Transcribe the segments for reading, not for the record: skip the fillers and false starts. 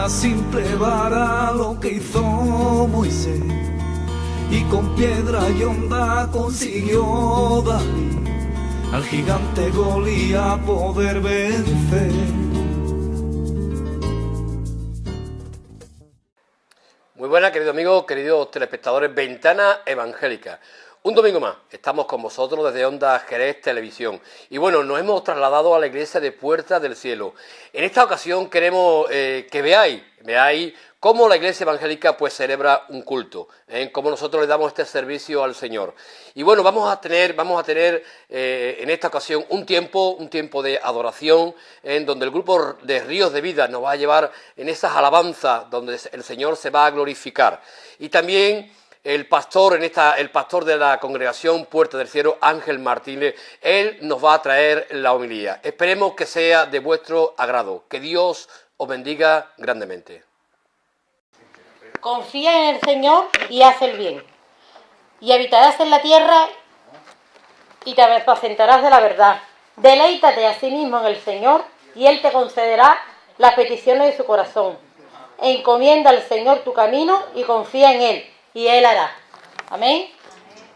una simple vara lo que hizo Moisés, y con piedra y honda consiguió David al gigante Goliat poder vencer. Muy buenas, queridos amigos, queridos telespectadores, Ventana Evangélica. Un domingo más, estamos con vosotros desde Onda Jerez Televisión. Y bueno, nos hemos trasladado a la iglesia de Puerta del Cielo. En esta ocasión queremos que veáis cómo la iglesia evangélica pues celebra un culto, cómo nosotros le damos este servicio al Señor. Y bueno, vamos a tener en esta ocasión un tiempo de adoración, en donde el grupo de Ríos de Vida nos va a llevar en esas alabanzas donde el Señor se va a glorificar. Y también el pastor de la congregación Puerta del Cielo, Ángel Martínez, él nos va a traer la homilía. Esperemos que sea de vuestro agrado. Que Dios os bendiga grandemente. Confía en el Señor y haz el bien, y habitarás en la tierra y te apacentarás de la verdad. Deleítate a sí mismo en el Señor y Él te concederá las peticiones de su corazón. Encomienda al Señor tu camino y confía en Él, y Él hará. Amén.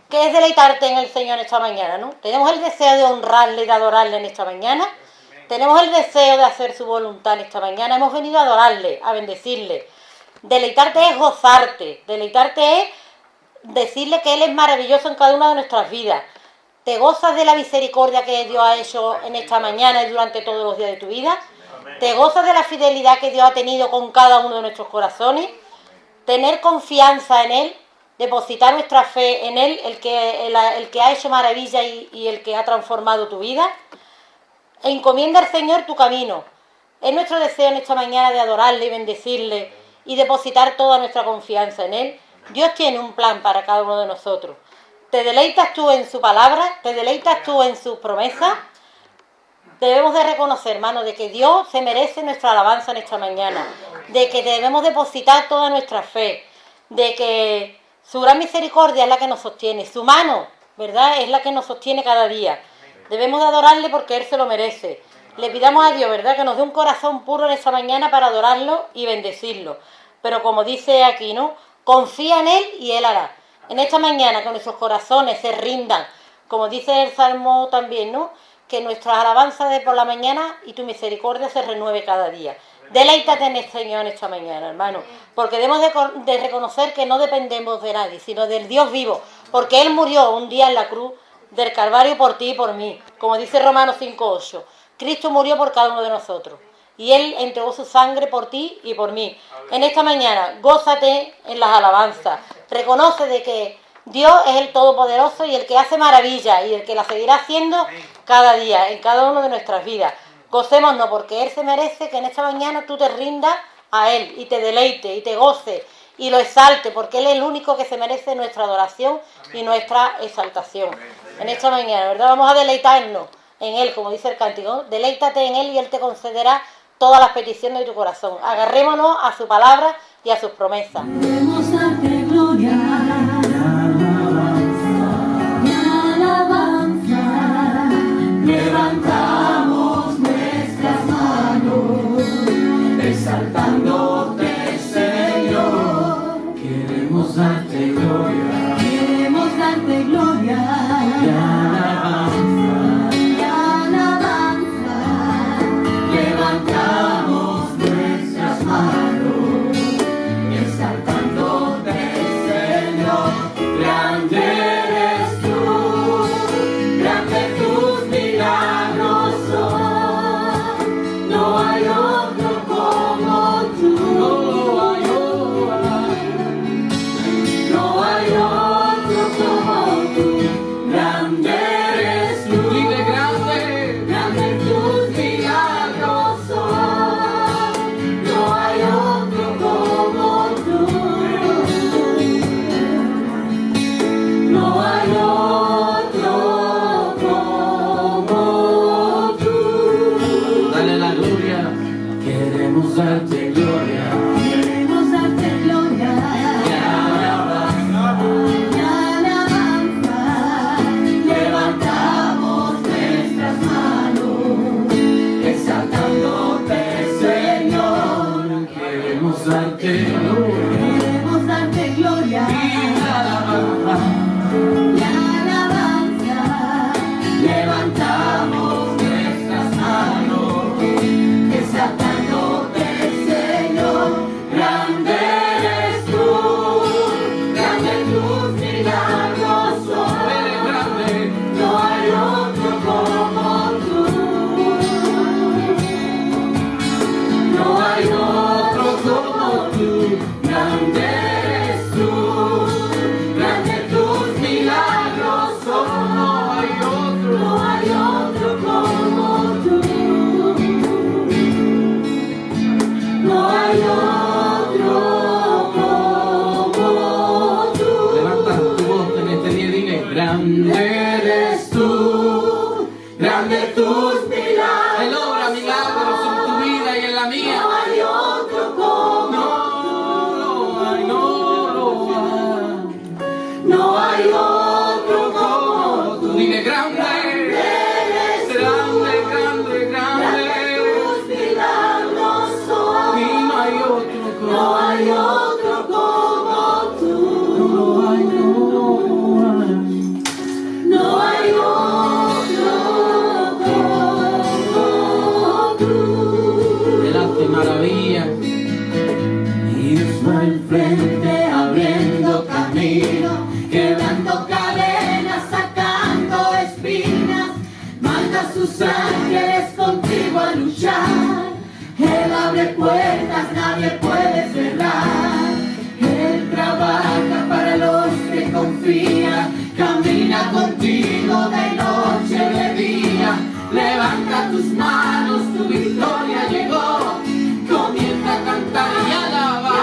¿Qué es deleitarte en el Señor esta mañana, no? Tenemos el deseo de honrarle y de adorarle en esta mañana. Tenemos el deseo de hacer su voluntad en esta mañana. Hemos venido a adorarle, a bendecirle. Deleitarte es gozarte. Deleitarte es decirle que Él es maravilloso en cada una de nuestras vidas. ¿Te gozas de la misericordia que Dios ha hecho en esta mañana y durante todos los días de tu vida? ¿Te gozas de la fidelidad que Dios ha tenido con cada uno de nuestros corazones? Tener confianza en Él, depositar nuestra fe en Él, el que ha hecho maravilla y el que ha transformado tu vida. Encomienda al Señor tu camino. Es nuestro deseo en esta mañana de adorarle y bendecirle y depositar toda nuestra confianza en Él. Dios tiene un plan para cada uno de nosotros. ¿Te deleitas tú en su palabra? ¿Te deleitas tú en sus promesas? Debemos de reconocer, hermano, de que Dios se merece nuestra alabanza en esta mañana, de que debemos depositar toda nuestra fe, de que su gran misericordia es la que nos sostiene, su mano, ¿verdad?, es la que nos sostiene cada día. Debemos de adorarle porque Él se lo merece. Le pidamos a Dios, ¿verdad?, que nos dé un corazón puro en esta mañana para adorarlo y bendecirlo. Pero como dice aquí, ¿no?, confía en Él y Él hará. En esta mañana que nuestros corazones se rindan, como dice el Salmo también, ¿no?, que nuestras alabanzas de por la mañana y tu misericordia se renueve cada día. Deleítate en el Señor esta mañana, hermano, porque debemos de reconocer que no dependemos de nadie, sino del Dios vivo, porque Él murió un día en la cruz del Calvario por ti y por mí, como dice Romanos 5:8. Cristo murió por cada uno de nosotros y Él entregó su sangre por ti y por mí. En esta mañana, gózate en las alabanzas, reconoce de que Dios es el Todopoderoso y el que hace maravillas y el que la seguirá haciendo cada día, en cada una de nuestras vidas. Gocémonos porque Él se merece que en esta mañana tú te rindas a Él y te deleite y te goce y lo exalte, porque Él es el único que se merece nuestra adoración y nuestra exaltación. En esta mañana, ¿verdad? Vamos a deleitarnos en Él, como dice el cántico. Deleítate en Él y Él te concederá todas las peticiones de tu corazón. Agarrémonos a su palabra y a sus promesas. Queremos darte gloria. Levantamos nuestras manos, exaltándote, Señor. Queremos darte gloria. Queremos darte gloria. Y alabanza. Y alabanza. Levantamos nuestras manos, exaltándote, Señor. Grande eres tú, grande tus milagros son, no hay otro como tú, no hay otro, no grande tus milagros. Él obra milagros en tu vida y en la mía. No hay otro como no hay otro como tú. Dile grande, grande, grande, grande. Tus milagros son. Y no hay otro como No hay otro como tú. no hay, No hay otro como tú. Él hace maravillas. Irnos al frente abriendo camino, quebrando cadenas, sacando espinas, manda sus ángeles contigo a luchar. Él abre puertas, nadie puede cerrar. Él trabaja para los que confían, camina contigo de noche y de día. Levanta tus manos, tu victoria llegó. Comienza a cantar y alabar.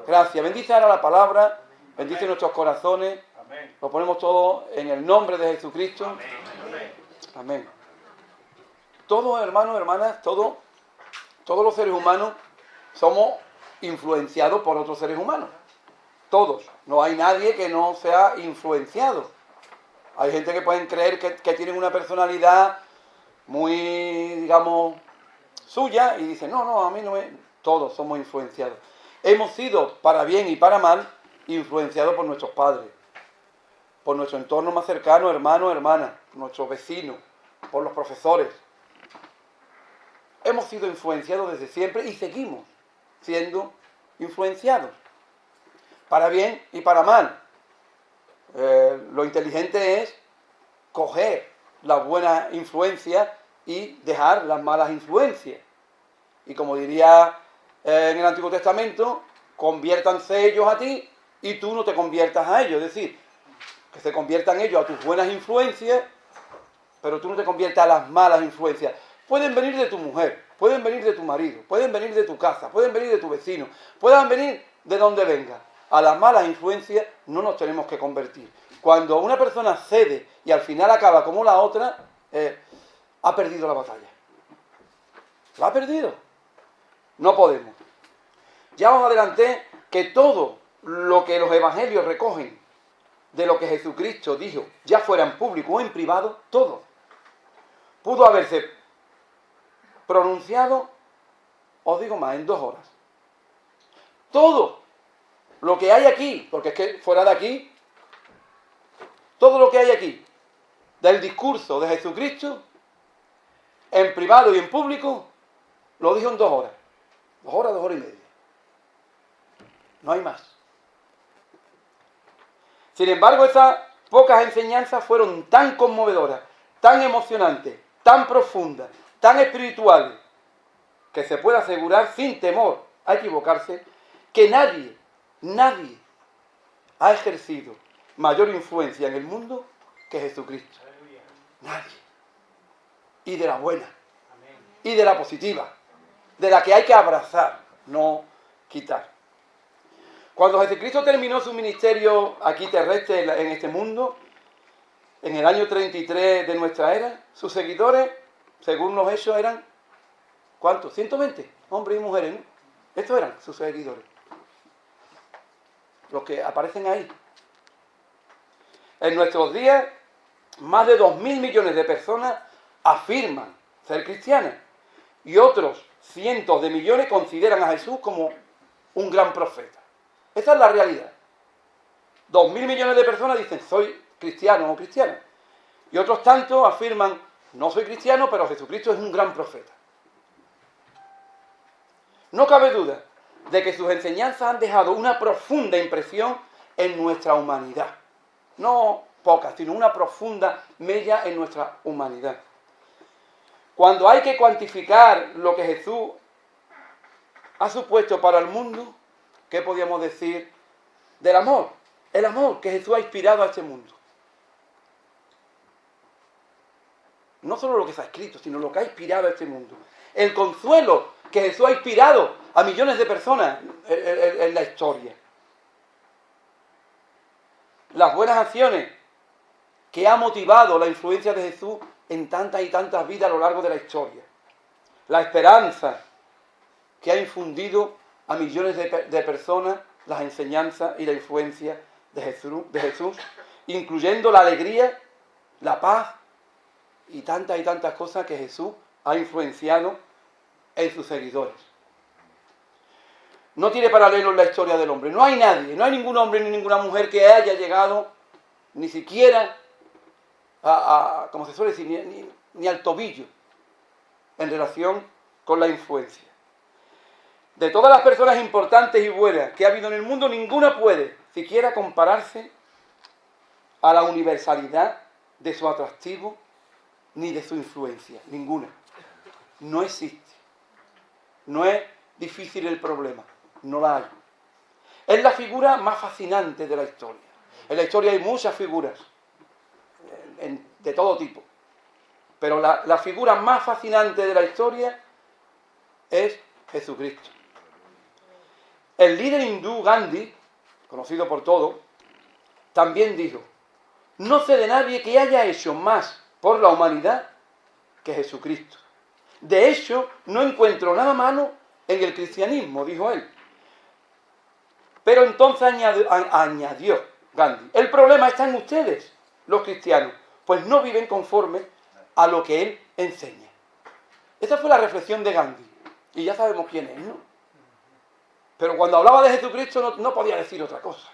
Gracias. Bendice ahora la palabra, bendice nuestros corazones. Lo ponemos todo en el nombre de Jesucristo. Amén. Todos, hermanos, hermanas, todos los seres humanos somos influenciados por otros seres humanos. Todos. No hay nadie que no sea influenciado. Hay gente que pueden creer que tienen una personalidad muy, digamos, suya y dicen, no, a mí no me... Todos somos influenciados. Hemos sido, para bien y para mal, influenciados por nuestros padres, por nuestro entorno más cercano, hermanos, hermanas, nuestros vecinos, por los profesores. Hemos sido influenciados desde siempre y seguimos siendo influenciados, para bien y para mal. Lo inteligente es coger las buenas influencias y dejar las malas influencias. Y como diría en el Antiguo Testamento, conviértanse ellos a ti y tú no te conviertas a ellos. Es decir, que se conviertan ellos a tus buenas influencias, pero tú no te conviertas a las malas influencias. Pueden venir de tu mujer, pueden venir de tu marido, pueden venir de tu casa, pueden venir de tu vecino, puedan venir de donde venga. A las malas influencias no nos tenemos que convertir. Cuando una persona cede y al final acaba como la otra, ha perdido la batalla. La ha perdido. No podemos. Ya os adelanté que todo lo que los evangelios recogen de lo que Jesucristo dijo, ya fuera en público o en privado, todo pudo haberse pronunciado, os digo más, en 2 horas. Todo lo que hay aquí, porque es que fuera de aquí, todo lo que hay aquí del discurso de Jesucristo, en privado y en público, lo dijo en 2 horas. 2 horas, 2 horas y media. No hay más. Sin embargo, esas pocas enseñanzas fueron tan conmovedoras, tan emocionantes, tan profundas, tan espirituales, que se puede asegurar sin temor a equivocarse, que nadie ha ejercido mayor influencia en el mundo que Jesucristo. Nadie. Y de la buena. Y de la positiva. De la que hay que abrazar, no quitar. Cuando Jesucristo terminó su ministerio aquí terrestre en este mundo, en el año 33 de nuestra era, sus seguidores, según los hechos, eran, ¿cuántos? 120 hombres y mujeres, ¿no? Estos eran sus seguidores. Los que aparecen ahí. En nuestros días, más de 2.000 millones de personas afirman ser cristianas y otros cientos de millones consideran a Jesús como un gran profeta. Esa es la realidad. 2.000 millones de personas dicen, soy cristiano o cristiana. Y otros tantos afirman, no soy cristiano, pero Jesucristo es un gran profeta. No cabe duda de que sus enseñanzas han dejado una profunda impresión en nuestra humanidad. No poca, sino una profunda mella en nuestra humanidad. Cuando hay que cuantificar lo que Jesús ha supuesto para el mundo, ¿qué podríamos decir del amor? El amor que Jesús ha inspirado a este mundo. No solo lo que se ha escrito, sino lo que ha inspirado a este mundo. El consuelo que Jesús ha inspirado a millones de personas en la historia. Las buenas acciones que ha motivado la influencia de Jesús en tantas y tantas vidas a lo largo de la historia. La esperanza que ha infundido a millones de personas las enseñanzas y la influencia de Jesús, incluyendo la alegría, la paz y tantas cosas que Jesús ha influenciado en sus seguidores. No tiene paralelo en la historia del hombre. No hay nadie, no hay ningún hombre ni ninguna mujer que haya llegado ni siquiera como se suele decir, ni al tobillo en relación con la influencia. De todas las personas importantes y buenas que ha habido en el mundo, ninguna puede siquiera compararse a la universalidad de su atractivo ni de su influencia. Ninguna. No existe. No es difícil el problema. No la hay. Es la figura más fascinante de la historia. En la historia hay muchas figuras de todo tipo. Pero la figura más fascinante de la historia es Jesucristo. El líder hindú Gandhi, conocido por todos, también dijo: no sé de nadie que haya hecho más por la humanidad que Jesucristo. De hecho, no encuentro nada malo en el cristianismo, dijo él. Pero entonces añadió Gandhi: el problema está en ustedes, los cristianos, pues no viven conforme a lo que él enseña. Esa fue la reflexión de Gandhi. Y ya sabemos quién es, ¿no? Pero cuando hablaba de Jesucristo no podía decir otra cosa.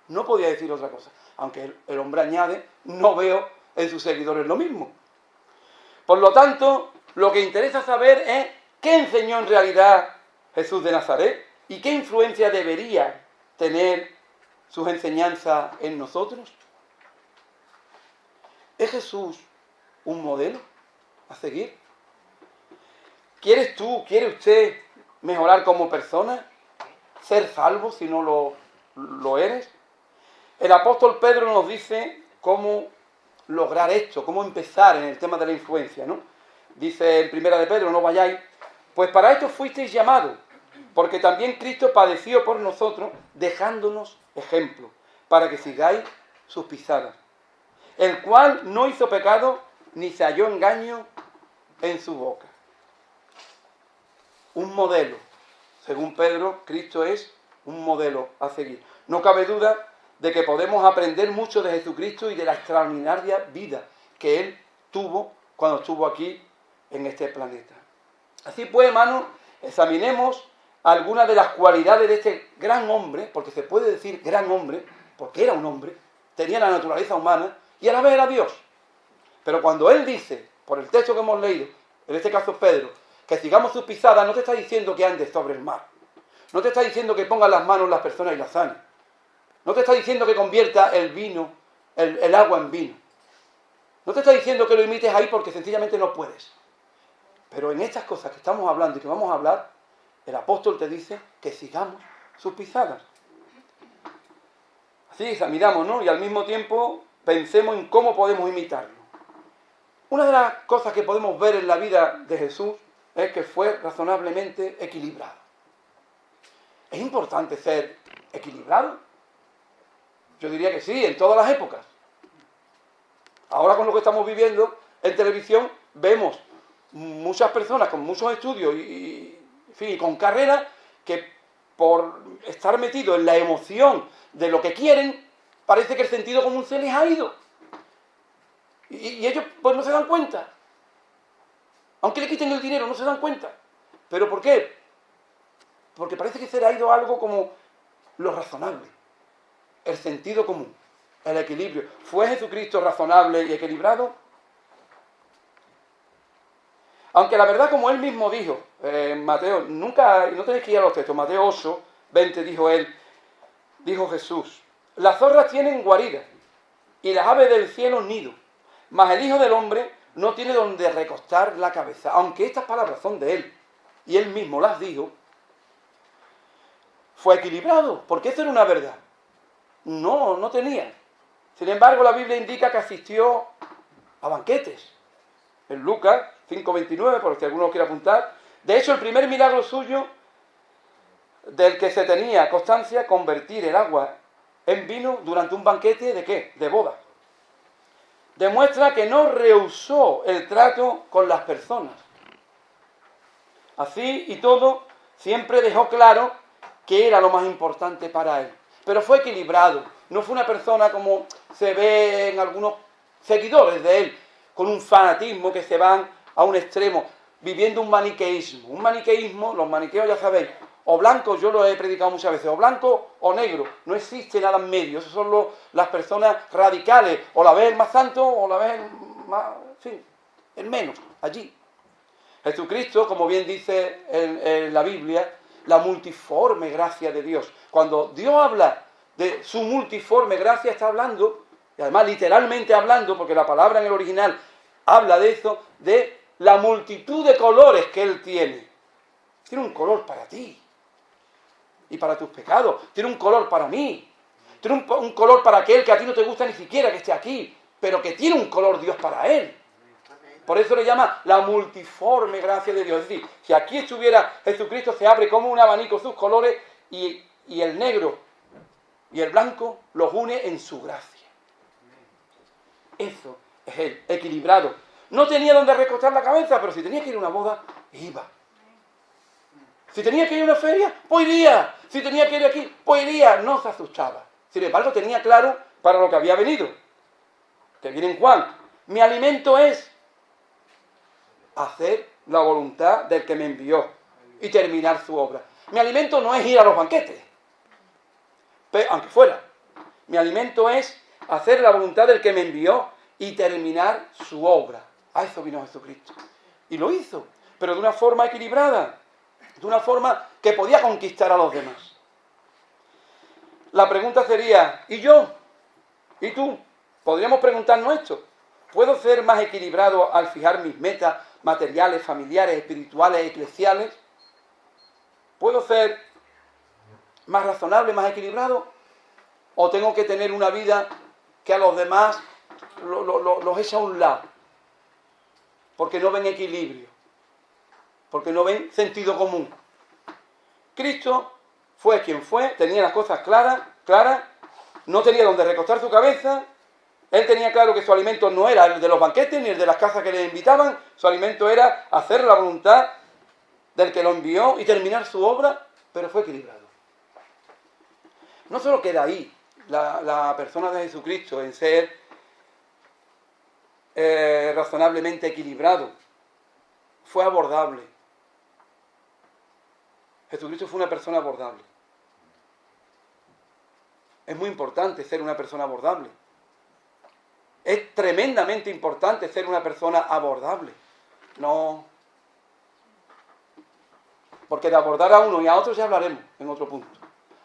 No podía decir otra cosa. Aunque el hombre añade: no veo en sus seguidores lo mismo. Por lo tanto, lo que interesa saber es qué enseñó en realidad Jesús de Nazaret y qué influencia debería tener sus enseñanzas en nosotros. ¿Es Jesús un modelo a seguir? ¿Quieres tú, quiere usted mejorar como persona? ¿Ser salvo si no lo eres? El apóstol Pedro nos dice cómo lograr esto, cómo empezar en el tema de la influencia, ¿no? Dice en Primera de Pedro: no vayáis, pues para esto fuisteis llamados, porque también Cristo padeció por nosotros, dejándonos ejemplo, para que sigáis sus pisadas, el cual no hizo pecado, ni se halló engaño en su boca. Un modelo. Según Pedro, Cristo es un modelo a seguir. No cabe duda de que podemos aprender mucho de Jesucristo y de la extraordinaria vida que Él tuvo cuando estuvo aquí en este planeta. Así pues, hermanos, examinemos algunas de las cualidades de este gran hombre, porque se puede decir gran hombre, porque era un hombre, tenía la naturaleza humana y a la vez era Dios. Pero cuando Él dice, por el texto que hemos leído, en este caso Pedro, que sigamos sus pisadas, no te está diciendo que andes sobre el mar. No te está diciendo que pongas las manos en las personas y las sanes. No te está diciendo que convierta el vino, el agua en vino. No te está diciendo que lo imites ahí porque sencillamente no puedes. Pero en estas cosas que estamos hablando y que vamos a hablar, el apóstol te dice que sigamos sus pisadas. Así examinamos, ¿no? Y al mismo tiempo pensemos en cómo podemos imitarlo. Una de las cosas que podemos ver en la vida de Jesús es que fue razonablemente equilibrado. ¿Es importante ser equilibrado? Yo diría que sí, en todas las épocas. Ahora con lo que estamos viviendo en televisión, vemos muchas personas con muchos estudios y con carreras que por estar metidos en la emoción de lo que quieren, parece que el sentido común se les ha ido. Y ellos pues no se dan cuenta. Aunque le quiten el dinero, no se dan cuenta. ¿Pero por qué? Porque parece que se le ha ido algo como lo razonable, el sentido común, el equilibrio. ¿Fue Jesucristo razonable y equilibrado? Aunque la verdad, como él mismo dijo, Mateo, no tenéis que ir a los textos, Mateo 8, 20 dijo Jesús: las zorras tienen guaridas y las aves del cielo nido, mas el Hijo del Hombre no tiene donde recostar la cabeza. Aunque estas palabras son de él, y él mismo las dijo, fue equilibrado, porque eso era una verdad. No tenía. Sin embargo, la Biblia indica que asistió a banquetes. En Lucas 5:29, por si alguno lo quiere apuntar. De hecho, el primer milagro suyo, del que se tenía constancia, convertir el agua en vino durante un banquete ¿de qué? De boda. Demuestra que no rehusó el trato con las personas. Así y todo, siempre dejó claro que era lo más importante para él. Pero fue equilibrado. No fue una persona como se ve en algunos seguidores de él, con un fanatismo que se van a un extremo, viviendo un maniqueísmo. Un maniqueísmo, los maniqueos ya sabéis, o blanco, yo lo he predicado muchas veces, o blanco o negro, no existe nada en medio. Esos son las personas radicales, o la ves el más santo o la ves el menos, allí. Jesucristo, como bien dice en la Biblia, la multiforme gracia de Dios. Cuando Dios habla de su multiforme gracia, está hablando, y además literalmente hablando, porque la palabra en el original habla de eso, de la multitud de colores que Él tiene. Tiene un color para ti y para tus pecados. Tiene un color para mí. Tiene un color para aquel que a ti no te gusta ni siquiera que esté aquí, pero que tiene un color Dios para él. Por eso le llama la multiforme gracia de Dios. Es decir, si aquí estuviera Jesucristo, se abre como un abanico sus colores y el negro y el blanco los une en su gracia. Eso es Él, equilibrado. No tenía donde recostar la cabeza, pero si tenía que ir a una boda, iba. Si tenía que ir a una feria, pues iría. Si tenía que ir aquí, pues iría. No se asustaba. Sin embargo, tenía claro para lo que había venido. Que viene en Juan. Mi alimento es hacer la voluntad del que me envió y terminar su obra. Mi alimento no es ir a los banquetes, aunque fuera. Mi alimento es hacer la voluntad del que me envió y terminar su obra. A eso vino Jesucristo. Y lo hizo, pero de una forma equilibrada, de una forma que podía conquistar a los demás. La pregunta sería, ¿y yo? ¿Y tú? Podríamos preguntarnos esto. ¿Puedo ser más equilibrado al fijar mis metas materiales, familiares, espirituales, eclesiales? ¿Puedo ser más razonable, más equilibrado? ¿O tengo que tener una vida que a los demás los echa a un lado? Porque no ven equilibrio, porque no ven sentido común. Cristo fue quien fue, tenía las cosas claras, no tenía donde recostar su cabeza. Él tenía claro que su alimento no era el de los banquetes ni el de las casas que le invitaban. Su alimento era hacer la voluntad del que lo envió y terminar su obra, pero fue equilibrado. No solo queda ahí la persona de Jesucristo en ser razonablemente equilibrado, fue abordable. Jesucristo fue una persona abordable. Es muy importante ser una persona abordable. Es tremendamente importante ser una persona abordable. No. Porque de abordar a uno y a otro ya hablaremos en otro punto.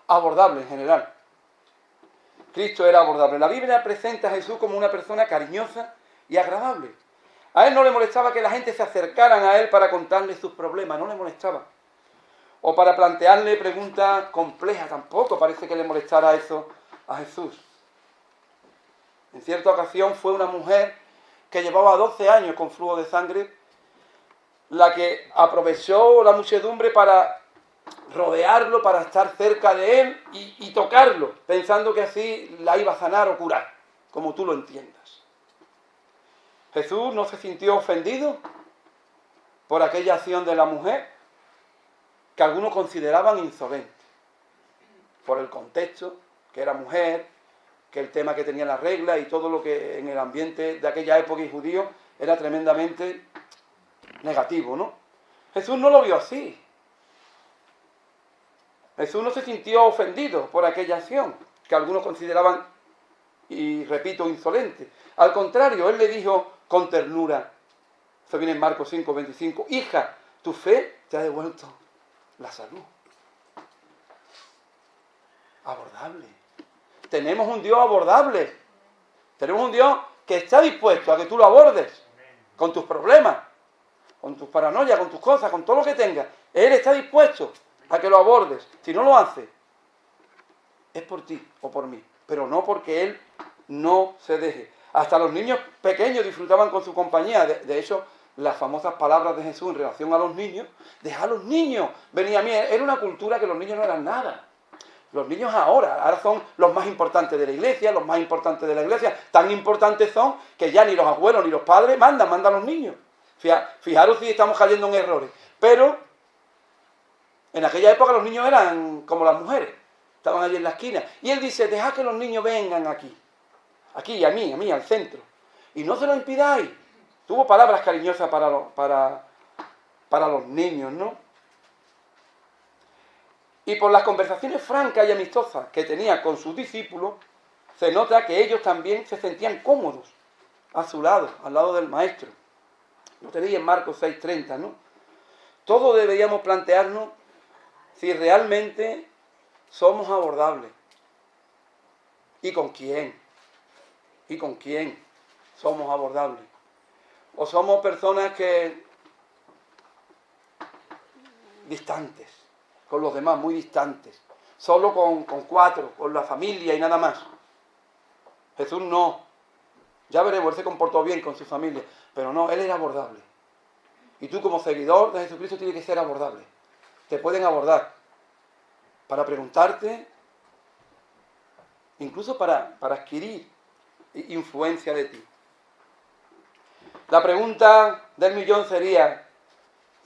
Abordable en general. Cristo era abordable. La Biblia presenta a Jesús como una persona cariñosa y agradable. A él no le molestaba que la gente se acercaran a él para contarle sus problemas. No le molestaba. O para plantearle preguntas complejas. Tampoco parece que le molestara eso a Jesús. En cierta ocasión fue una mujer que llevaba 12 años con flujo de sangre la que aprovechó la muchedumbre para rodearlo, para estar cerca de él y tocarlo, pensando que así la iba a sanar o curar, como tú lo entiendas. Jesús no se sintió ofendido por aquella acción de la mujer que algunos consideraban insolente, por el contexto, que era mujer, que el tema que tenía la regla y todo lo que en el ambiente de aquella época y judío era tremendamente negativo, ¿no? Jesús no lo vio así. Jesús no se sintió ofendido por aquella acción que algunos consideraban, y repito, insolente. Al contrario, él le dijo con ternura, eso viene en Marcos 5:25, hija, tu fe te ha devuelto la salud. Abordable. Tenemos un Dios abordable. Tenemos un Dios que está dispuesto a que tú lo abordes con tus problemas, con tus paranoias, con tus cosas, con todo lo que tengas. Él está dispuesto a que lo abordes. Si no lo hace, es por ti o por mí, pero no porque Él no se deje. Hasta los niños pequeños disfrutaban con su compañía. De hecho, las famosas palabras de Jesús en relación a los niños, deja a los niños, venía a mí. Era una cultura que los niños no eran nada. Los niños ahora son los más importantes de la iglesia, los más importantes de la iglesia. Tan importantes son que ya ni los abuelos ni los padres mandan a los niños. Fijaros si estamos cayendo en errores. Pero en aquella época los niños eran como las mujeres. Estaban allí en la esquina. Y él dice, dejad que los niños vengan aquí. Aquí, a mí, al centro. Y no se lo impidáis. Tuvo palabras cariñosas para los niños, ¿no? Y por las conversaciones francas y amistosas que tenía con sus discípulos, se nota que ellos también se sentían cómodos a su lado, al lado del Maestro. Lo tenéis en Marcos 6:30, ¿no? Todos deberíamos plantearnos si realmente somos abordables. ¿Y con quién? ¿Y con quién somos abordables? ¿O somos personas que distantes, con los demás, muy distantes, solo con cuatro, con la familia y nada más? Jesús no. Ya veremos, él se comportó bien con su familia, pero no, él era abordable. Y tú como seguidor de Jesucristo tienes que ser abordable. Te pueden abordar para preguntarte, incluso para adquirir influencia de ti. La pregunta del millón sería,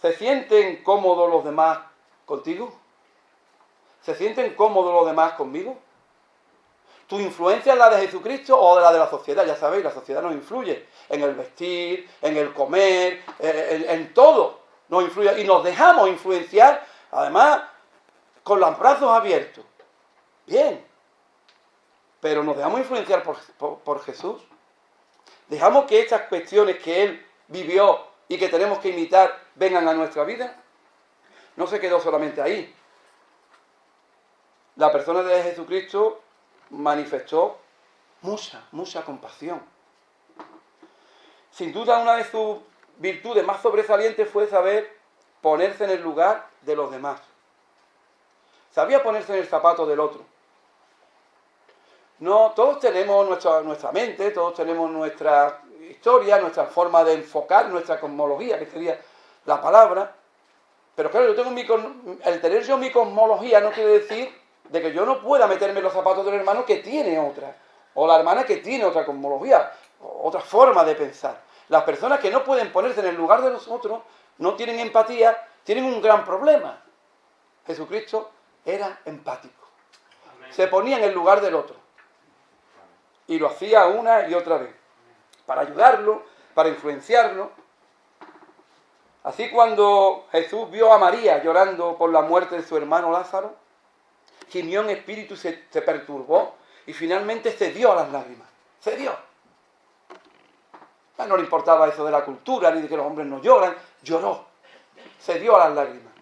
¿se sienten cómodos los demás contigo? ¿Se sienten cómodos los demás conmigo? ¿Tu influencia es la de Jesucristo o la de la sociedad? Ya sabéis, la sociedad nos influye en el vestir, en el comer, en todo nos influye. Y nos dejamos influenciar, además, con los brazos abiertos. Bien. Pero nos dejamos influenciar por Jesús. Dejamos que estas cuestiones que Él vivió y que tenemos que imitar vengan a nuestra vida. No se quedó solamente ahí. La persona de Jesucristo manifestó mucha compasión. Sin duda, una de sus virtudes más sobresalientes fue saber ponerse en el lugar de los demás. Sabía ponerse en el zapato del otro. No, todos tenemos nuestra mente, todos tenemos nuestra historia, nuestra forma de enfocar, nuestra cosmología, que sería la palabra. Pero claro, el tener yo mi cosmología no quiere decir de que yo no pueda meterme en los zapatos del hermano que tiene otra, o la hermana que tiene otra cosmología, otra forma de pensar. Las personas que no pueden ponerse en el lugar de los otros, no tienen empatía, tienen un gran problema. Jesucristo era empático. Se ponía en el lugar del otro. Y lo hacía una y otra vez, para ayudarlo, para influenciarlo. Así cuando Jesús vio a María llorando por la muerte de su hermano Lázaro, gimió en espíritu, se perturbó y finalmente cedió a las lágrimas. Cedió. No le importaba eso de la cultura, ni de que los hombres no lloran. Lloró. Cedió a las lágrimas.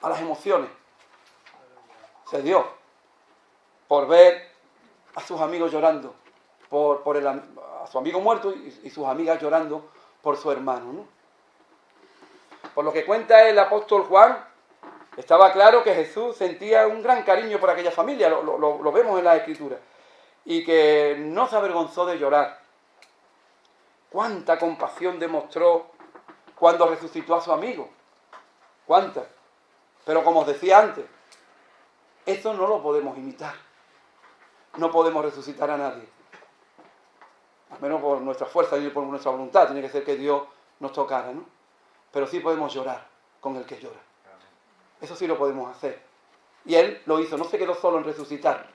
A las emociones. Cedió. Por ver a sus amigos llorando, a su amigo muerto y sus amigas llorando por su hermano, ¿no? Por lo que cuenta el apóstol Juan, estaba claro que Jesús sentía un gran cariño por aquella familia, lo vemos en la Escritura, y que no se avergonzó de llorar. Cuánta compasión demostró cuando resucitó a su amigo. Cuánta. Pero como os decía antes, eso no lo podemos imitar. No podemos resucitar a nadie. Al menos por nuestra fuerza y por nuestra voluntad. Tiene que ser que Dios nos tocara, ¿no? Pero sí podemos llorar con el que llora. Eso sí lo podemos hacer. Y Él lo hizo. No se quedó solo en resucitar.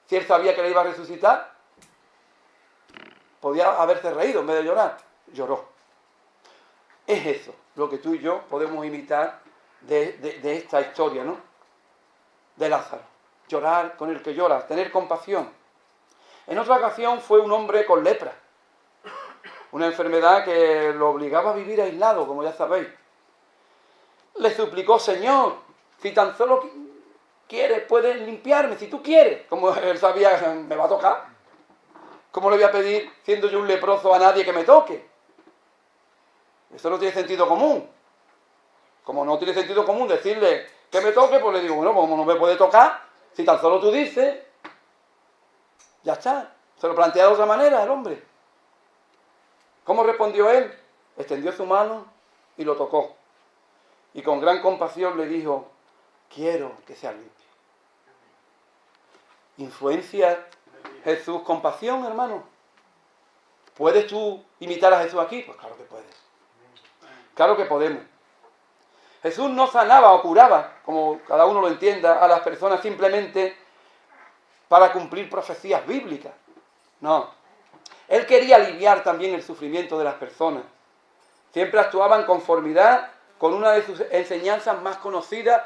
Si Él sabía que le iba a resucitar, podía haberse reído en vez de llorar. Lloró. Es eso lo que tú y yo podemos imitar de esta historia, ¿no? De Lázaro. Llorar con el que llora, tener compasión. En otra ocasión fue un hombre con lepra, una enfermedad que lo obligaba a vivir aislado, como ya sabéis. Le suplicó, Señor, si tan solo quieres, puedes limpiarme, si tú quieres. Como él sabía, me va a tocar. ¿Cómo le voy a pedir, siendo yo un leproso, a nadie que me toque? Eso no tiene sentido común. Como no tiene sentido común decirle que me toque, pues le digo, bueno, como no me puede tocar, si tan solo tú dices, ya está. Se lo plantea de otra manera el hombre. ¿Cómo respondió él? Extendió su mano y lo tocó. Y con gran compasión le dijo, quiero que seas limpio. ¿Influencia Jesús compasión, hermano? ¿Puedes tú imitar a Jesús aquí? Pues claro que puedes. Claro que podemos. Jesús no sanaba o curaba, como cada uno lo entienda, a las personas simplemente para cumplir profecías bíblicas. No. Él quería aliviar también el sufrimiento de las personas. Siempre actuaba en conformidad con una de sus enseñanzas más conocidas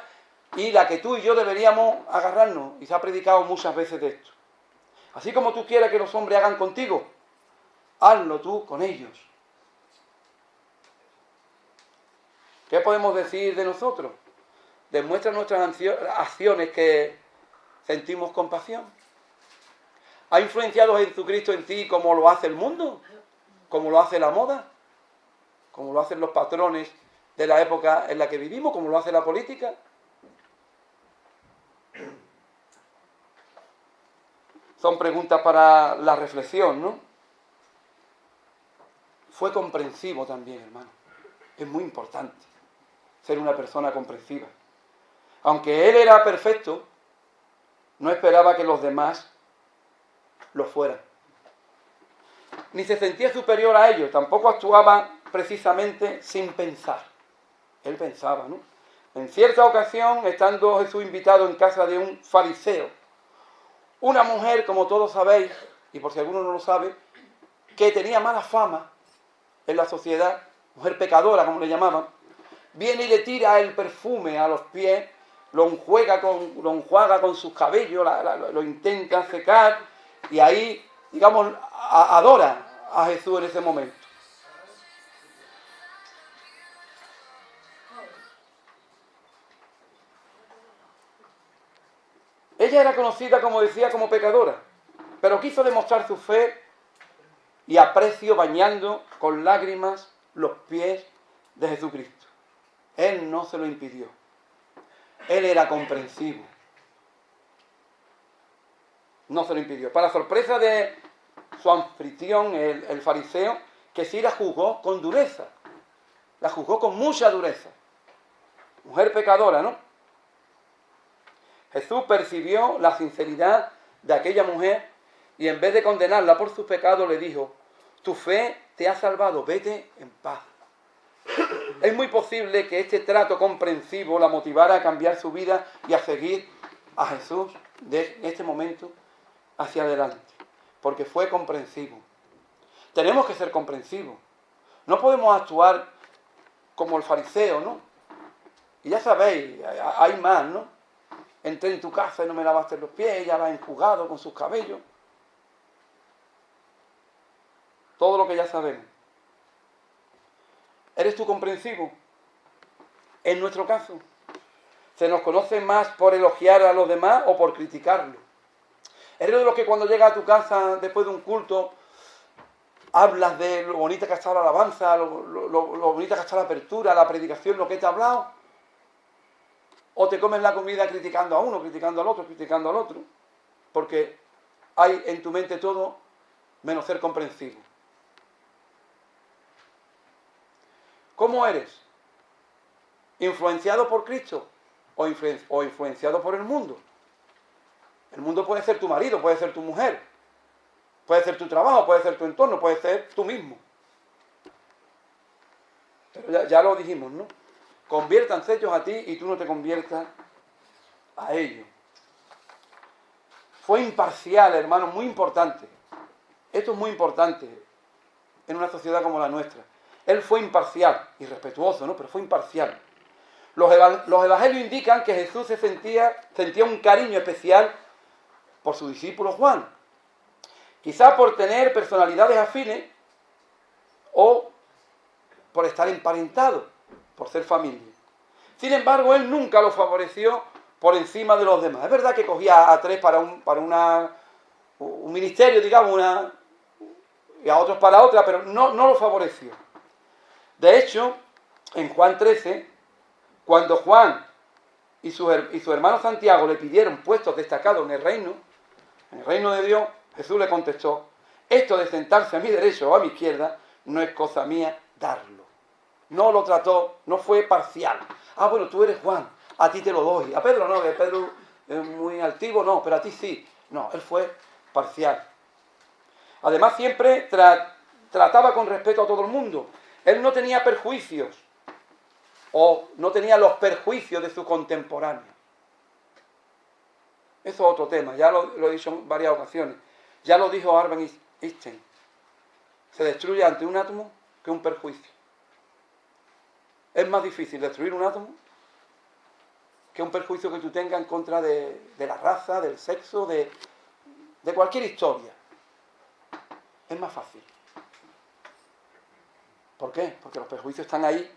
y la que tú y yo deberíamos agarrarnos. Y se ha predicado muchas veces de esto. Así como tú quieres que los hombres hagan contigo, hazlo tú con ellos. ¿Qué podemos decir de nosotros? Demuestra nuestras acciones que sentimos compasión. ¿Ha influenciado Jesucristo en ti como lo hace el mundo? ¿Como lo hace la moda? ¿Como lo hacen los patrones de la época en la que vivimos? ¿Como lo hace la política? Son preguntas para la reflexión, ¿no? Fue comprensivo también, hermano. Es muy importante ser una persona comprensiva. Aunque él era perfecto, no esperaba que los demás lo fueran. Ni se sentía superior a ellos, tampoco actuaba precisamente sin pensar. Él pensaba, ¿no? En cierta ocasión, estando Jesús invitado en casa de un fariseo, una mujer, como todos sabéis, y por si alguno no lo sabe, que tenía mala fama en la sociedad, mujer pecadora, como le llamaban, viene y le tira el perfume a los pies, lo enjuaga con sus cabellos, lo intenta secar, y ahí, digamos, adora a Jesús en ese momento. Ella era conocida, como decía, como pecadora, pero quiso demostrar su fe y aprecio bañando con lágrimas los pies de Jesucristo. Él no se lo impidió. Él era comprensivo. No se lo impidió. Para sorpresa de su anfitrión, el fariseo, que sí la juzgó con dureza. La juzgó con mucha dureza. Mujer pecadora, ¿no? Jesús percibió la sinceridad de aquella mujer y en vez de condenarla por sus pecados le dijo, tu fe te ha salvado, vete en paz. Es muy posible que este trato comprensivo la motivara a cambiar su vida y a seguir a Jesús de este momento hacia adelante, porque fue comprensivo. Tenemos que ser comprensivos. No podemos actuar como el fariseo, ¿no? Y ya sabéis, hay más, ¿no? Entré en tu casa y no me lavaste los pies, ya la has enjugado con sus cabellos. Todo lo que ya sabemos. ¿Eres tú comprensivo? En nuestro caso, ¿se nos conoce más por elogiar a los demás o por criticarlos? ¿Eres de los que cuando llegas a tu casa después de un culto hablas de lo bonita que ha estado la alabanza, lo bonita que ha estado la apertura, la predicación, lo que te ha hablado? ¿O te comes la comida criticando a uno, criticando al otro, criticando al otro? Porque hay en tu mente todo menos ser comprensivo. ¿Cómo eres? ¿Influenciado por Cristo o influenciado por el mundo? El mundo puede ser tu marido, puede ser tu mujer, puede ser tu trabajo, puede ser tu entorno, puede ser tú mismo. Pero ya lo dijimos, ¿no? Conviértanse ellos a ti y tú no te conviertas a ellos. Fue imparcial, hermano, muy importante. Esto es muy importante en una sociedad como la nuestra. Él fue imparcial, irrespetuoso, ¿no? Pero fue imparcial. Los evangelios indican que Jesús sentía un cariño especial por su discípulo Juan. Quizá por tener personalidades afines o por estar emparentado, por ser familia. Sin embargo, él nunca lo favoreció por encima de los demás. Es verdad que cogía a tres para un ministerio, digamos, y a otros para otra, pero no lo favoreció. De hecho, en Juan 13, cuando Juan y su hermano Santiago le pidieron puestos destacados en el reino de Dios, Jesús le contestó: esto de sentarse a mi derecha o a mi izquierda no es cosa mía darlo. No lo trató, no fue parcial. Ah, bueno, tú eres Juan, a ti te lo doy. A Pedro no, que Pedro es muy altivo, no, pero a ti sí. No, él fue parcial. Además, siempre trataba con respeto a todo el mundo. Él no tenía perjuicios, o no tenía los perjuicios de su contemporáneo. Eso es otro tema, ya lo he dicho en varias ocasiones. Ya lo dijo Albert Einstein. Se destruye ante un átomo que un perjuicio. Es más difícil destruir un átomo que un perjuicio que tú tengas en contra de la raza, del sexo, de cualquier historia. Es más fácil. ¿Por qué? Porque los perjuicios están ahí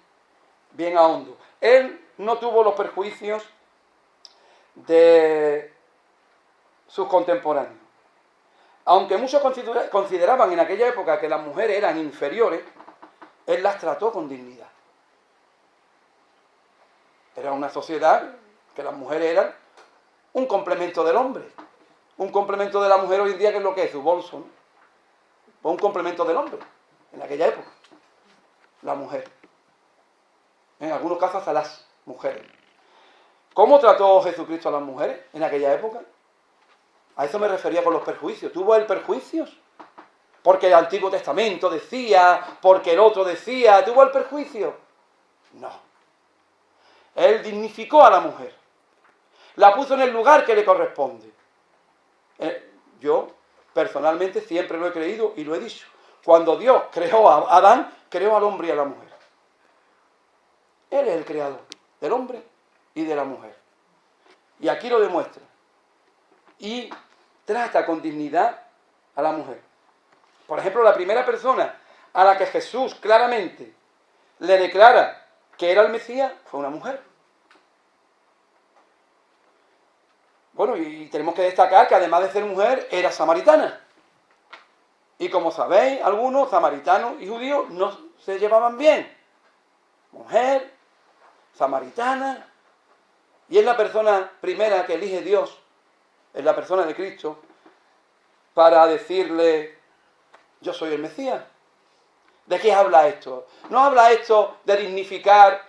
bien a hondo. Él no tuvo los perjuicios de sus contemporáneos. Aunque muchos consideraban en aquella época que las mujeres eran inferiores, él las trató con dignidad. Era una sociedad que las mujeres eran un complemento del hombre. Un complemento de la mujer hoy en día, que es lo que es su bolso, ¿no? Pues un complemento del hombre, en aquella época. La mujer. En algunos casos hasta las mujeres. ¿Cómo trató Jesucristo a las mujeres en aquella época? A eso me refería con los perjuicios. ¿Tuvo él perjuicios? Porque el Antiguo Testamento decía, porque el otro decía. ¿Tuvo el perjuicio? No. Él dignificó a la mujer. La puso en el lugar que le corresponde. Yo, personalmente, siempre lo he creído y lo he dicho. Cuando Dios creó a Adán, creó al hombre y a la mujer. Él es el creador del hombre y de la mujer. Y aquí lo demuestra. Y trata con dignidad a la mujer. Por ejemplo, la primera persona a la que Jesús claramente le declara que era el Mesías fue una mujer. Bueno, y tenemos que destacar que además de ser mujer, era samaritana. Y como sabéis, algunos samaritanos y judíos no se llevaban bien. Mujer, samaritana, y es la persona primera que elige Dios, es la persona de Cristo, para decirle: yo soy el Mesías. ¿De qué habla esto? ¿No habla esto de dignificar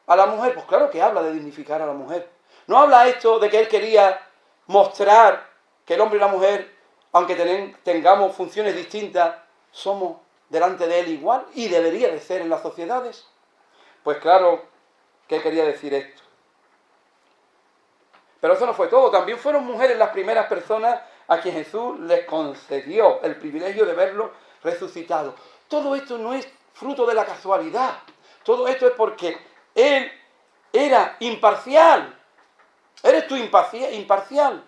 a la mujer? Pues claro que habla de dignificar a la mujer. ¿No habla esto de que él quería mostrar que el hombre y la mujer, aunque tengamos funciones distintas, somos delante de él igual y debería de ser en las sociedades? Pues claro que quería decir esto. Pero eso no fue todo. También fueron mujeres las primeras personas a quien Jesús les concedió el privilegio de verlo resucitado. Todo esto no es fruto de la casualidad. Todo esto es porque él era imparcial. ¿Eres tú imparcial?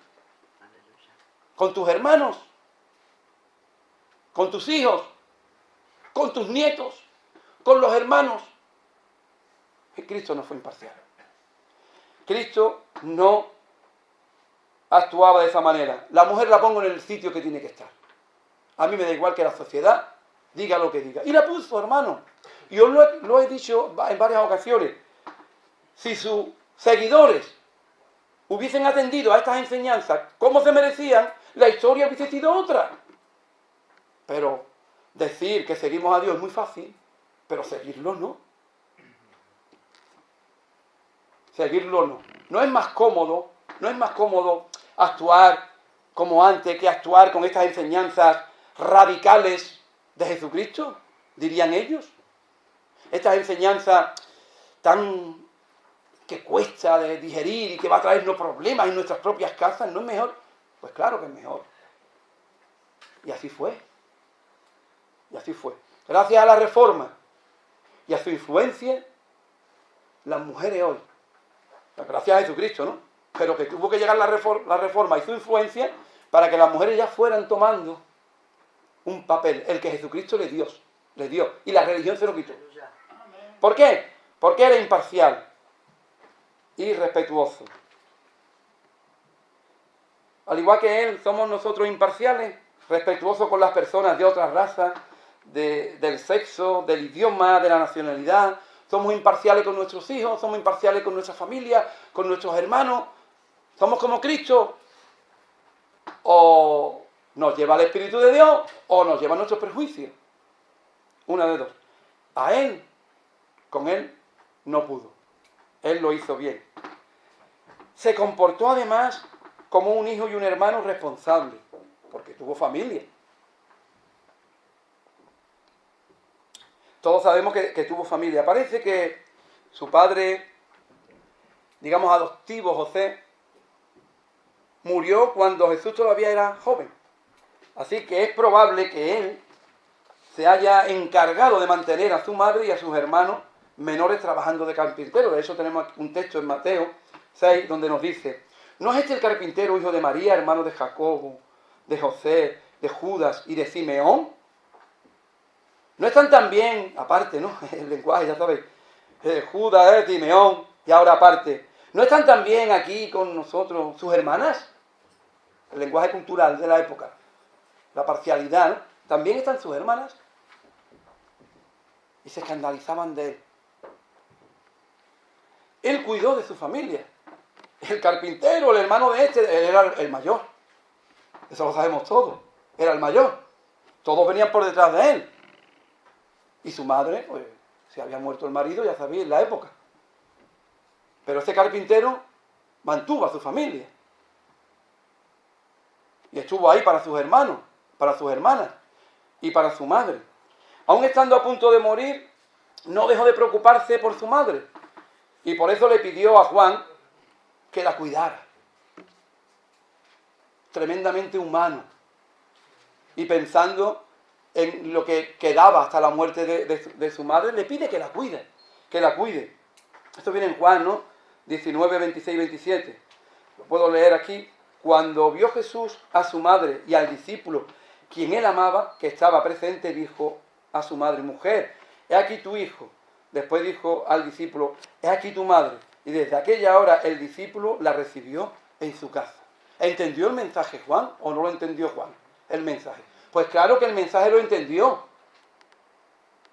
Con tus hermanos, con tus hijos, con tus nietos, con los hermanos. Y Cristo no fue imparcial. Cristo no actuaba de esa manera. La mujer la pongo en el sitio que tiene que estar. A mí me da igual que la sociedad diga lo que diga. Y la puso, hermano. Y yo lo he dicho en varias ocasiones. Si sus seguidores hubiesen atendido a estas enseñanzas como se merecían, la historia hubiese sido otra. Pero decir que seguimos a Dios es muy fácil, pero seguirlo no. Seguirlo no. No es más cómodo actuar como antes que actuar con estas enseñanzas radicales de Jesucristo, dirían ellos. Estas enseñanzas tan que cuesta de digerir y que va a traernos problemas en nuestras propias casas, ¿no es mejor? Pues claro que es mejor. Y así fue. Y así fue. Gracias a la Reforma y a su influencia, las mujeres hoy, gracias a Jesucristo, ¿no? Pero que tuvo que llegar la Reforma y su influencia para que las mujeres ya fueran tomando un papel, el que Jesucristo les dio, y la religión se lo quitó. ¿Por qué? Porque era imparcial y respetuoso. Al igual que él, somos nosotros imparciales, respetuosos con las personas de otras razas, del sexo, del idioma, de la nacionalidad. Somos imparciales con nuestros hijos, somos imparciales con nuestra familia, con nuestros hermanos. Somos como Cristo. O nos lleva el Espíritu de Dios o nos lleva nuestros prejuicios. Una de dos. A él, con él, no pudo. Él lo hizo bien. Se comportó además como un hijo y un hermano responsable, porque tuvo familia. Todos sabemos que tuvo familia. Parece que su padre, digamos adoptivo, José, murió cuando Jesús todavía era joven. Así que es probable que él se haya encargado de mantener a su madre y a sus hermanos menores trabajando de carpintero. De hecho tenemos un texto en Mateo 6 donde nos dice: ¿no es este el carpintero, hijo de María, hermano de Jacobo, de José, de Judas y de Simeón? ¿No están también, aparte, ¿no? El lenguaje, ya sabéis, Judas, Simeón, y ahora aparte, ¿no están también aquí con nosotros sus hermanas? El lenguaje cultural de la época, la parcialidad, ¿no? ¿También están sus hermanas? Y se escandalizaban de él. Él cuidó de su familia. El carpintero, el hermano de este, era el mayor. Eso lo sabemos todos. Era el mayor. Todos venían por detrás de él. Y su madre, pues, se había muerto el marido, ya sabéis, en la época. Pero este carpintero mantuvo a su familia. Y estuvo ahí para sus hermanos, para sus hermanas y para su madre. Aún estando a punto de morir, no dejó de preocuparse por su madre. Y por eso le pidió a Juan que la cuidara. Tremendamente humano. Y pensando en lo que quedaba hasta la muerte de su madre, le pide que la cuide, que la cuide. Esto viene en Juan, ¿no? 19, 26, 27. Lo puedo leer aquí. Cuando vio Jesús a su madre y al discípulo, quien él amaba, que estaba presente, dijo a su madre: mujer, he aquí tu hijo. Después dijo al discípulo: he aquí tu madre. Y desde aquella hora el discípulo la recibió en su casa. ¿Entendió el mensaje Juan o no lo entendió Juan? El mensaje. Pues claro que el mensaje lo entendió.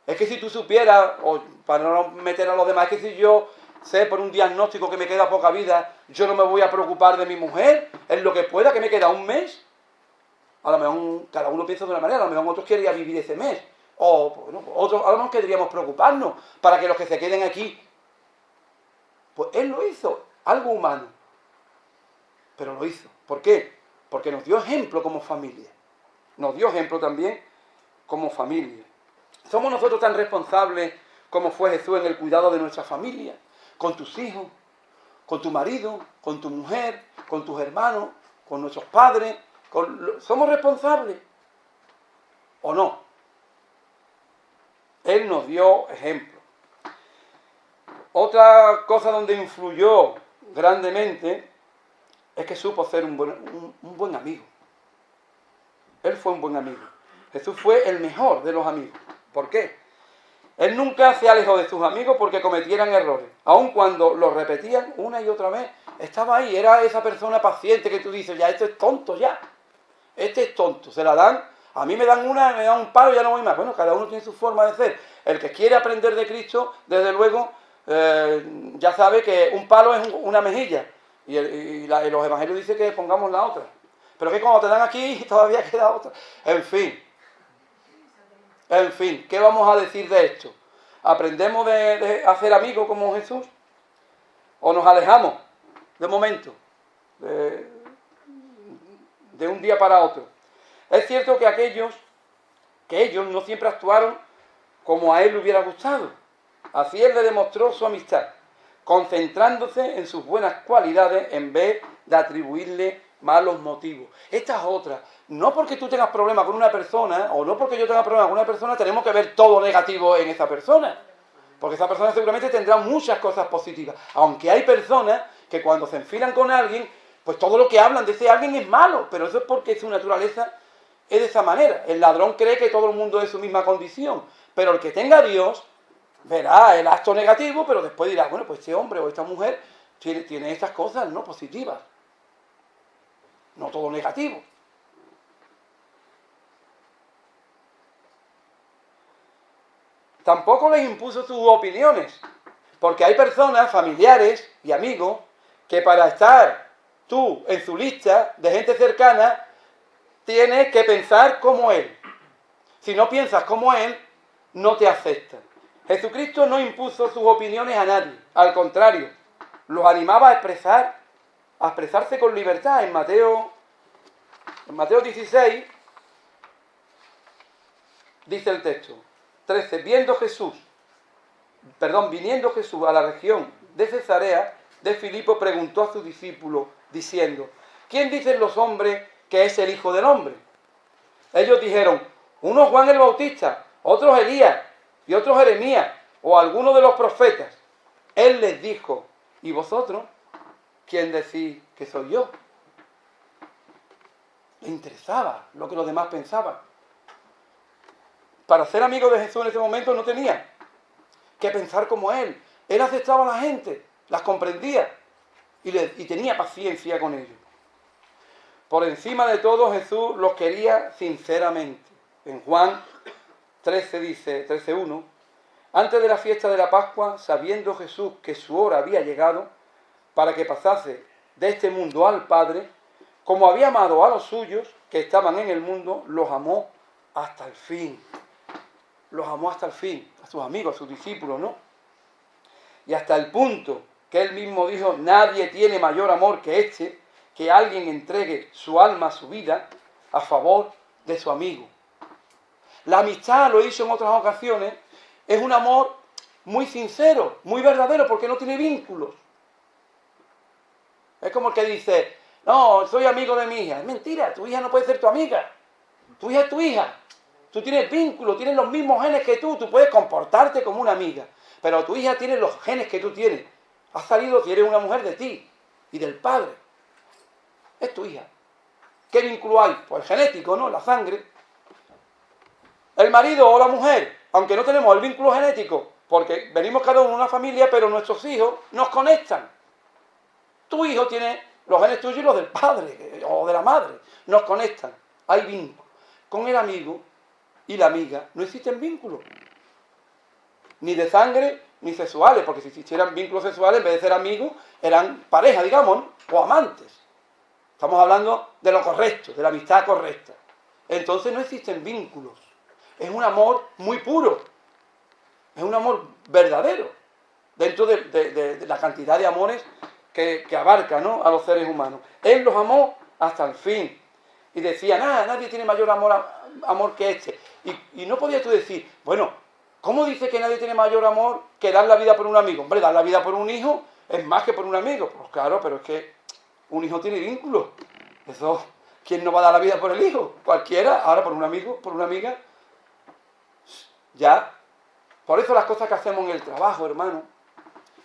Es que si tú supieras, o para no meter a los demás, es que si yo sé por un diagnóstico que me queda poca vida, yo no me voy a preocupar de mi mujer en lo que pueda, que me queda un mes. A lo mejor cada uno piensa de una manera, a lo mejor otros querían vivir ese mes. O bueno, otros a lo mejor querríamos preocuparnos para que los que se queden aquí. Pues él lo hizo, algo humano. Pero lo hizo. ¿Por qué? Porque nos dio ejemplo como familia. Nos dio ejemplo también como familia. ¿Somos nosotros tan responsables como fue Jesús en el cuidado de nuestra familia? Con tus hijos, con tu marido, con tu mujer, con tus hermanos, con nuestros padres. ¿Somos responsables o no? Él nos dio ejemplo. Otra cosa donde influyó grandemente es que supo ser un buen amigo. Él fue un buen amigo. Jesús fue el mejor de los amigos. ¿Por qué? Él nunca se alejó de sus amigos porque cometieran errores. Aun cuando los repetían una y otra vez, estaba ahí. Era esa persona paciente que tú dices: ya, este es tonto, ya. Este es tonto. Se la dan. A mí me dan una, me dan un palo y ya no voy más. Bueno, cada uno tiene su forma de ser. El que quiere aprender de Cristo, desde luego, ya sabe que un palo es una mejilla. Y los evangelios dicen que pongamos la otra. Pero que cuando te dan aquí todavía queda otra. En fin, ¿qué vamos a decir de esto? ¿Aprendemos de hacer amigos como Jesús? ¿O nos alejamos de momento? De un día para otro. Es cierto que ellos no siempre actuaron como a él le hubiera gustado. Así él le demostró su amistad, concentrándose en sus buenas cualidades en vez de atribuirle malos motivos. Esta es otra. No porque tú tengas problemas con una persona, o no porque yo tenga problemas con una persona, tenemos que ver todo negativo en esa persona. Porque esa persona seguramente tendrá muchas cosas positivas. Aunque hay personas que cuando se enfilan con alguien, pues todo lo que hablan de ese alguien es malo. Pero eso es porque su naturaleza es de esa manera. El ladrón cree que todo el mundo es su misma condición. Pero el que tenga a Dios verá el acto negativo, pero después dirá: bueno, pues este hombre o esta mujer tiene estas cosas no positivas. No todo negativo. tampoco les impuso sus opiniones, porque hay personas, familiares y amigos, que para estar tú en su lista de gente cercana, tienes que pensar como él. Si no piensas como él, no te acepta. Jesucristo no impuso sus opiniones a nadie, al contrario, los animaba a expresarse con libertad. En Mateo 16, dice el texto, 13, viniendo Jesús a la región de Cesarea de Filipo, preguntó a sus discípulos, diciendo, ¿quién dicen los hombres que es el Hijo del Hombre? Ellos dijeron, unos Juan el Bautista, otros Elías y otros Jeremías o alguno de los profetas. Él les dijo, ¿y vosotros quién decís que soy yo? Le interesaba lo que los demás pensaban. Para ser amigo de Jesús en ese momento no tenía que pensar como él. Él aceptaba a la gente, las comprendía y tenía paciencia con ellos. Por encima de todo, Jesús los quería sinceramente. En Juan 13 dice, 13:1, antes de la fiesta de la Pascua, sabiendo Jesús que su hora había llegado para que pasase de este mundo al Padre, como había amado a los suyos que estaban en el mundo, los amó hasta el fin. Los amó hasta el fin, a sus amigos, a sus discípulos, ¿no? Y hasta el punto que él mismo dijo, nadie tiene mayor amor que este, que alguien entregue su alma, su vida, a favor de su amigo. La amistad, lo he dicho en otras ocasiones, es un amor muy sincero, muy verdadero, porque no tiene vínculos. Es como el que dice, no, soy amigo de mi hija. Es mentira, tu hija no puede ser tu amiga. Tu hija es tu hija. Tú tienes vínculos, tienes los mismos genes que tú puedes comportarte como una amiga. Pero tu hija tiene los genes que tú tienes. Ha salido, si eres una mujer, de ti y del padre. Es tu hija. ¿Qué vínculo hay? Pues el genético, ¿no? La sangre. El marido o la mujer, aunque no tenemos el vínculo genético, porque venimos cada uno de una familia, pero nuestros hijos nos conectan. Tu hijo tiene los genes tuyos y los del padre o de la madre. Nos conectan. Hay vínculo. Con el amigo y la amiga no existen vínculos. Ni de sangre, ni sexuales, porque si existieran vínculos sexuales, en vez de ser amigos, eran pareja, digamos, ¿no? O amantes. Estamos hablando de lo correcto, de la amistad correcta. Entonces no existen vínculos. Es un amor muy puro. Es un amor verdadero. Dentro de la cantidad de amores que abarca, ¿no?, a los seres humanos. Él los amó hasta el fin. Y decía, nadie tiene mayor amor que este. Y no podías tú decir, bueno, ¿cómo dice que nadie tiene mayor amor que dar la vida por un amigo? Hombre, dar la vida por un hijo es más que por un amigo. Pues claro, pero es que un hijo tiene vínculos. Eso, ¿quién no va a dar la vida por el hijo? Cualquiera. Ahora por un amigo, por una amiga, ya. Por eso las cosas que hacemos en el trabajo, hermano,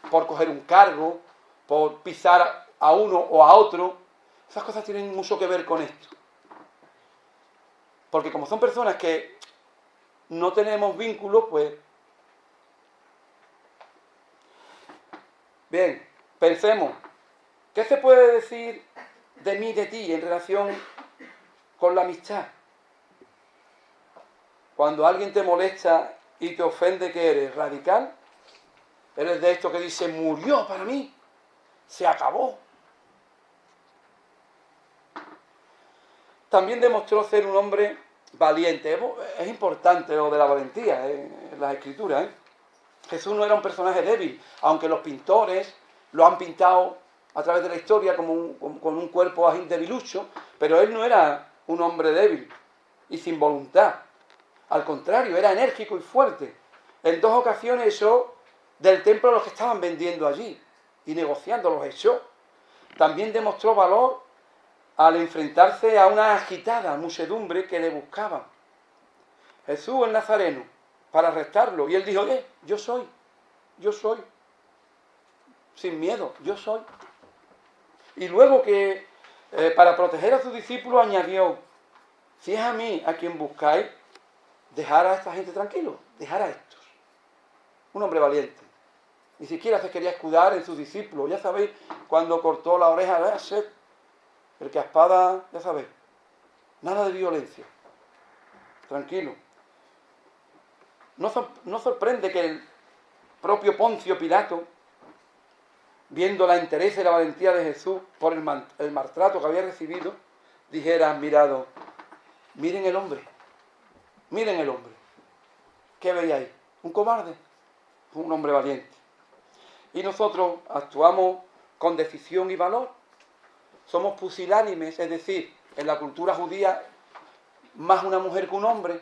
por coger un cargo, por pisar a uno o a otro, esas cosas tienen mucho que ver con esto. Porque como son personas que no tenemos vínculos, pues... Bien, pensemos, ¿qué se puede decir de mí y de ti en relación con la amistad? Cuando alguien te molesta y te ofende, ¿qué eres? ¿Radical? ¿Eres de esto que dice, murió para mí? Se acabó. También demostró ser un hombre valiente. Es importante lo de la valentía en las escrituras, ¿eh? Jesús no era un personaje débil, aunque los pintores lo han pintado a través de la historia con un cuerpo ágil debilucho, pero él no era un hombre débil y sin voluntad. Al contrario, era enérgico y fuerte. En 2 ocasiones echó del templo a los que estaban vendiendo allí y negociando, los echó. También demostró valor al enfrentarse a una agitada muchedumbre que le buscaban. Jesús el Nazareno, para arrestarlo, y él dijo, yo soy, sin miedo, yo soy. Y luego que, para proteger a sus discípulos, añadió, si es a mí a quien buscáis, dejar a esta gente tranquilo, dejar a estos. Un hombre valiente. Ni siquiera se quería escudar en sus discípulos. Ya sabéis, cuando cortó la oreja de Aser, el que a espada, ya sabéis, nada de violencia. Tranquilo. no sorprende que el propio Poncio Pilato, viendo la entereza y la valentía de Jesús por el maltrato que había recibido, dijera admirado: miren el hombre, miren el hombre. ¿Qué veis ahí? ¿Un cobarde? Un hombre valiente. Y nosotros actuamos con decisión y valor. Somos pusilánimes, es decir, en la cultura judía, más una mujer que un hombre.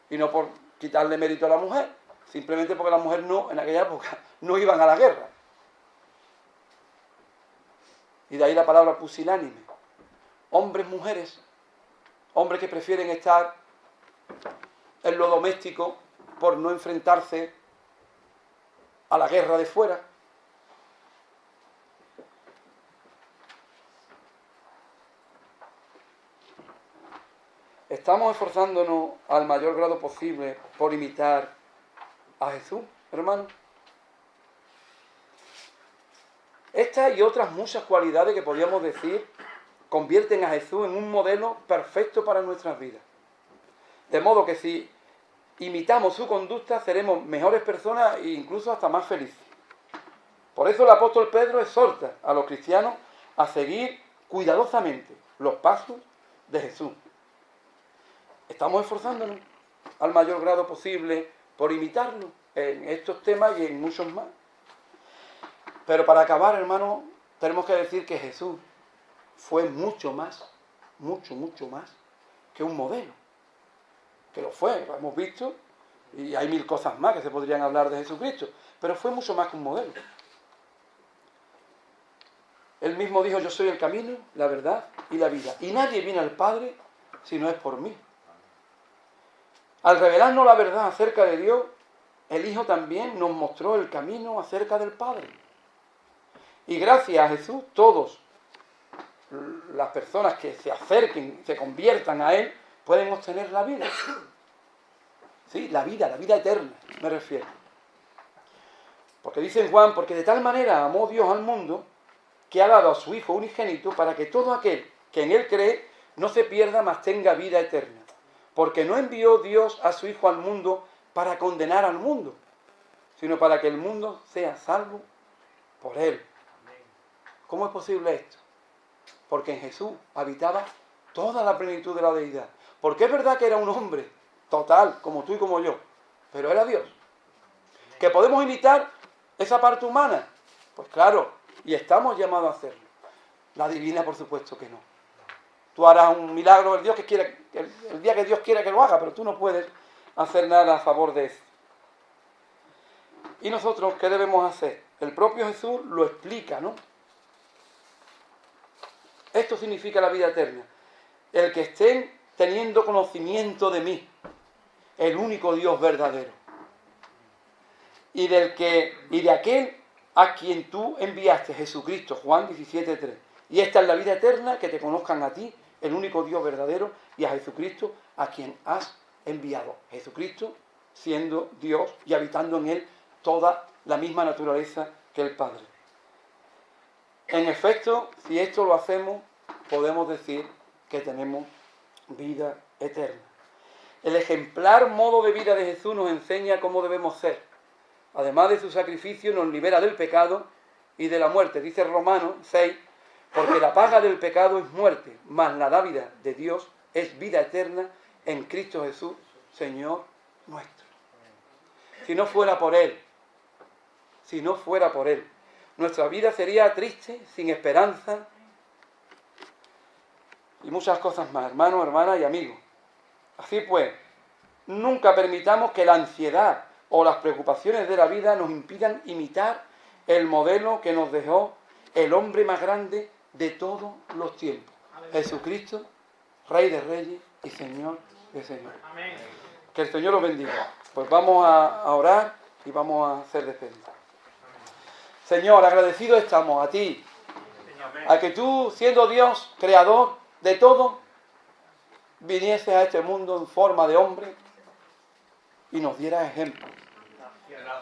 Y no por quitarle mérito a la mujer, simplemente porque la mujer no, en aquella época, no iban a la guerra. Y de ahí la palabra pusilánime. Hombres, mujeres, hombres que prefieren estar en lo doméstico por no enfrentarse a la guerra de fuera. Estamos esforzándonos al mayor grado posible por imitar a Jesús, hermano. Estas y otras muchas cualidades que podríamos decir convierten a Jesús en un modelo perfecto para nuestras vidas. De modo que si imitamos su conducta, seremos mejores personas e incluso hasta más felices. Por eso el apóstol Pedro exhorta a los cristianos a seguir cuidadosamente los pasos de Jesús. Estamos esforzándonos al mayor grado posible por imitarlo en estos temas y en muchos más. Pero para acabar, hermano, tenemos que decir que Jesús fue mucho más que un modelo. Que lo fue, lo hemos visto, y hay mil cosas más que se podrían hablar de Jesucristo, pero fue mucho más que un modelo. Él mismo dijo: yo soy el camino, la verdad y la vida, y nadie viene al Padre si no es por mí. Al revelarnos la verdad acerca de Dios, el Hijo también nos mostró el camino acerca del Padre. Y gracias a Jesús, todas las personas que se acerquen, se conviertan a Él, pueden obtener la vida. Sí, la vida eterna, me refiero. Porque dice en Juan: porque de tal manera amó Dios al mundo, que ha dado a su Hijo unigénito, para que todo aquel que en Él cree no se pierda, mas tenga vida eterna. Porque no envió Dios a su Hijo al mundo para condenar al mundo, sino para que el mundo sea salvo por Él. ¿Cómo es posible esto? Porque en Jesús habitaba toda la plenitud de la deidad. Porque es verdad que era un hombre total, como tú y como yo, pero era Dios. ¿Que podemos imitar esa parte humana? Pues claro, y estamos llamados a hacerlo. La divina, por supuesto que no. Tú harás un milagro el día que Dios quiera que lo haga, pero tú no puedes hacer nada a favor de eso. ¿Y nosotros qué debemos hacer? El propio Jesús lo explica, ¿no? Esto significa la vida eterna. El que estén teniendo conocimiento de mí, el único Dios verdadero. Y de aquel a quien tú enviaste, Jesucristo, Juan 17:3. Y esta es la vida eterna, que te conozcan a ti, el único Dios verdadero, y a Jesucristo, a quien has enviado. Jesucristo siendo Dios y habitando en Él toda la misma naturaleza que el Padre. En efecto, si esto lo hacemos, podemos decir que tenemos vida eterna. El ejemplar modo de vida de Jesús nos enseña cómo debemos ser. Además de su sacrificio, nos libera del pecado y de la muerte. Dice Romanos 6, porque la paga del pecado es muerte, mas la dádiva de Dios es vida eterna en Cristo Jesús, Señor nuestro. Si no fuera por Él, nuestra vida sería triste, sin esperanza y muchas cosas más, hermanos, hermanas y amigos. Así pues, nunca permitamos que la ansiedad o las preocupaciones de la vida nos impidan imitar el modelo que nos dejó el hombre más grande de todos los tiempos, Jesucristo, Rey de Reyes y Señor de Señores. Que el Señor los bendiga. Pues vamos a orar y vamos a hacer despedida. Señor, agradecidos estamos a ti, a que tú, siendo Dios, creador de todo, vinieses a este mundo en forma de hombre y nos dieras ejemplo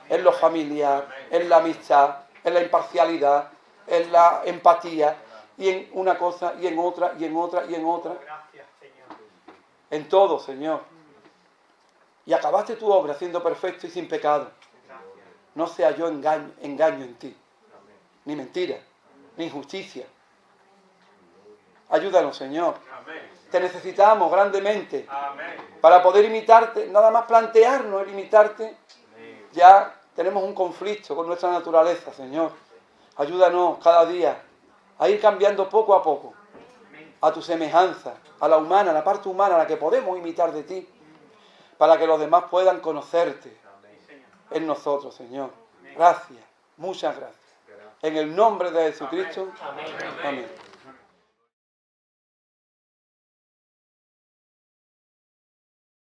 en lo familiar, en la amistad, en la imparcialidad, en la empatía, y en una cosa, y en otra, y en otra, y en otra. En todo, Señor. y acabaste tu obra siendo perfecto y sin pecado. No se halló engaño en ti, ni mentira, ni injusticia. Ayúdanos, Señor. Te necesitamos grandemente para poder imitarte. Nada más plantearnos el imitarte, ya tenemos un conflicto con nuestra naturaleza, Señor. Ayúdanos cada día a ir cambiando poco a poco a tu semejanza, a la humana, a la parte humana, a la que podemos imitar de ti, para que los demás puedan conocerte en nosotros, Señor. Gracias, muchas gracias. En el nombre de Jesucristo. Amén.